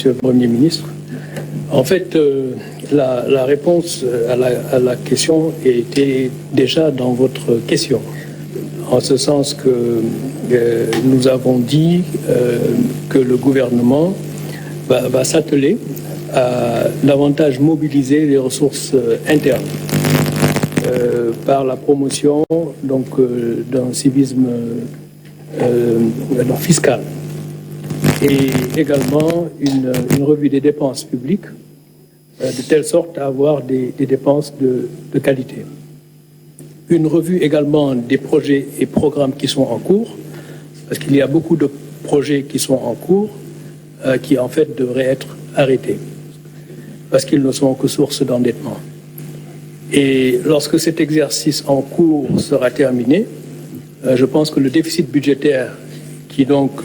Monsieur le Premier ministre. En fait, la réponse à la question était déjà dans votre question, en ce sens que nous avons dit que le gouvernement va s'atteler à davantage mobiliser les ressources internes par la promotion d'un civisme fiscal. Et également une revue des dépenses publiques, de telle sorte à avoir des dépenses de qualité. Une revue également des projets et programmes qui sont en cours, parce qu'il y a beaucoup de projets qui sont en cours, qui en fait devraient être arrêtés, parce qu'ils ne sont que source d'endettement. Et lorsque cet exercice en cours sera terminé, je pense que le déficit budgétaire qui donc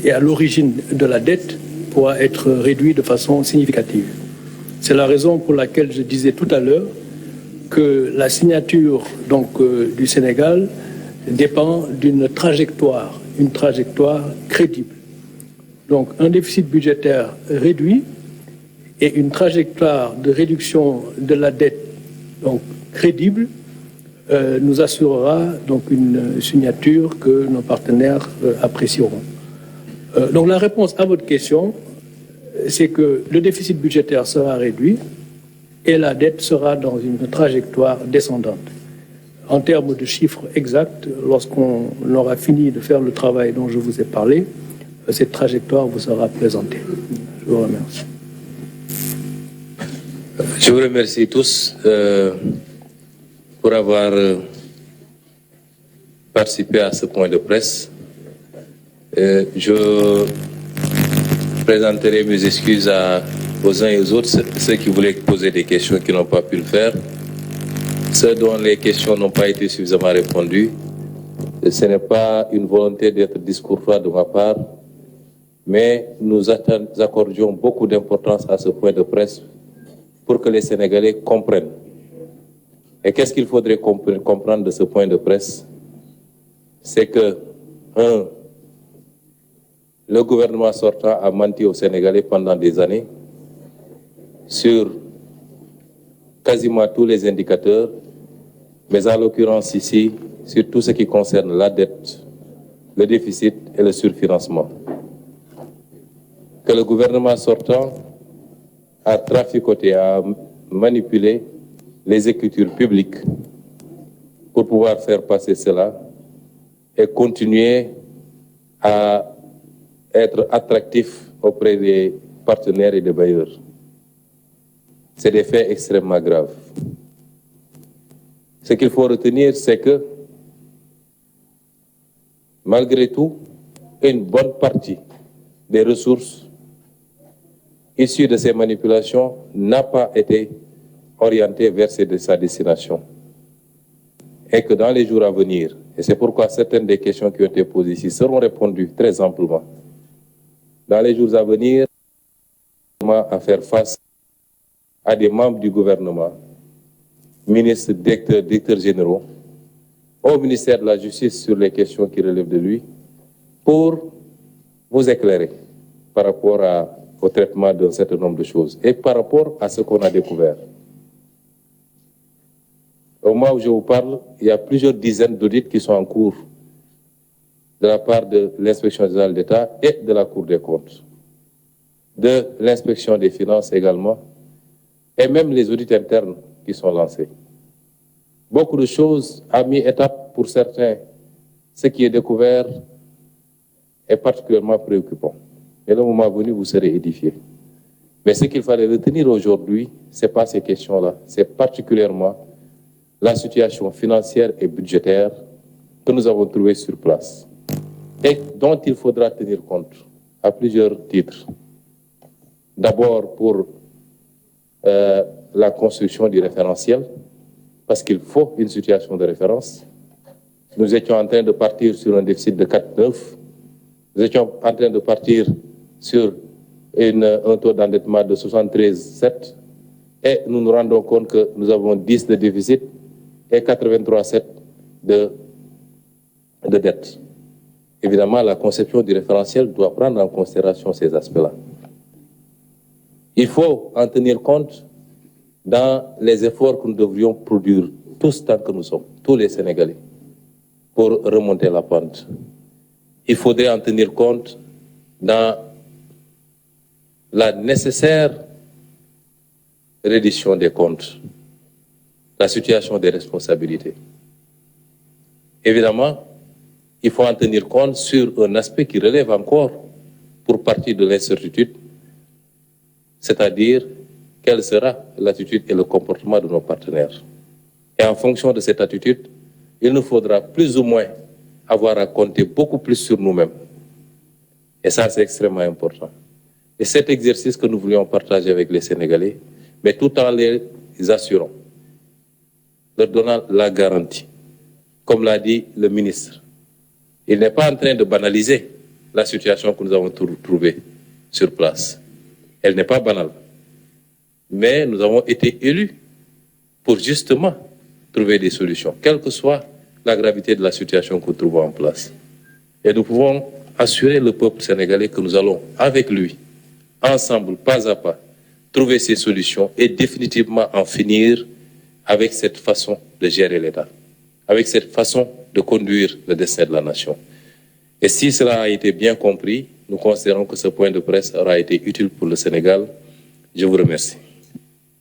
et à l'origine de la dette pourra être réduit de façon significative. C'est la raison pour laquelle je disais tout à l'heure que la signature du Sénégal dépend d'une trajectoire, une trajectoire crédible. Donc un déficit budgétaire réduit et une trajectoire de réduction de la dette donc crédible nous assurera donc une signature que nos partenaires apprécieront. Donc la réponse à votre question, c'est que le déficit budgétaire sera réduit et la dette sera dans une trajectoire descendante. En termes de chiffres exacts, lorsqu'on aura fini de faire le travail dont je vous ai parlé, cette trajectoire vous sera présentée. Je vous remercie. Je vous remercie tous pour avoir participé à ce point de presse. Je présenterai mes excuses aux uns et aux autres, ceux qui voulaient poser des questions qui n'ont pas pu le faire, ceux dont les questions n'ont pas été suffisamment répondues. Ce n'est pas une volonté d'être discourtois de ma part, mais nous accordions beaucoup d'importance à ce point de presse pour que les Sénégalais comprennent. Et qu'est-ce qu'il faudrait comprendre de ce point de presse? C'est que, le gouvernement sortant a menti aux Sénégalais pendant des années sur quasiment tous les indicateurs, mais en l'occurrence ici, sur tout ce qui concerne la dette, le déficit et le surfinancement. Que le gouvernement sortant a traficoté, a manipulé les écritures publiques pour pouvoir faire passer cela et continuer à être attractif auprès des partenaires et des bailleurs. C'est des faits extrêmement graves. Ce qu'il faut retenir, c'est que, malgré tout, une bonne partie des ressources issues de ces manipulations n'a pas été orientée vers sa destination. Et que dans les jours à venir, et c'est pourquoi certaines des questions qui ont été posées ici seront répondues très amplement, dans les jours à venir, à faire face à des membres du gouvernement, ministres, directeurs généraux, au ministère de la Justice sur les questions qui relèvent de lui, pour vous éclairer par rapport au traitement d'un certain nombre de choses et par rapport à ce qu'on a découvert. Au moment où je vous parle, il y a plusieurs dizaines d'audits qui sont en cours de la part de l'Inspection générale d'État et de la Cour des comptes, de l'Inspection des finances également, et même les audits internes qui sont lancés. Beaucoup de choses à mi-étape pour certains. Ce qui est découvert est particulièrement préoccupant. Et le moment venu, vous serez édifiés. Mais ce qu'il fallait retenir aujourd'hui, ce n'est pas ces questions-là. C'est particulièrement la situation financière et budgétaire que nous avons trouvée sur place et dont il faudra tenir compte à plusieurs titres. D'abord pour la construction du référentiel, parce qu'il faut une situation de référence. Nous étions en train de partir sur un déficit de 4,9. Nous étions en train de partir sur un taux d'endettement de 73,7. Et nous nous rendons compte que nous avons 10 de déficit et 83,7 de dette. évidemment, la conception du référentiel doit prendre en considération ces aspects-là. Il faut en tenir compte dans les efforts que nous devrions produire tous tant que nous sommes, tous les Sénégalais, pour remonter la pente. Il faudrait en tenir compte dans la nécessaire reddition des comptes, la situation des responsabilités. Évidemment, il faut en tenir compte sur un aspect qui relève encore pour partie de l'incertitude, c'est-à-dire quelle sera l'attitude et le comportement de nos partenaires. Et en fonction de cette attitude, il nous faudra plus ou moins avoir à compter beaucoup plus sur nous-mêmes. Et ça, c'est extrêmement important. Et cet exercice que nous voulions partager avec les Sénégalais, mais tout en les assurant, leur donnant la garantie, comme l'a dit le ministre, il n'est pas en train de banaliser la situation que nous avons trouvée sur place. Elle n'est pas banale. Mais nous avons été élus pour justement trouver des solutions, quelle que soit la gravité de la situation que nous trouvons en place. Et nous pouvons assurer le peuple sénégalais que nous allons, avec lui, ensemble, pas à pas, trouver ces solutions et définitivement en finir avec cette façon de gérer l'État, avec cette façon de conduire le destin de la nation. Et si cela a été bien compris, nous considérons que ce point de presse aura été utile pour le Sénégal. Je vous remercie.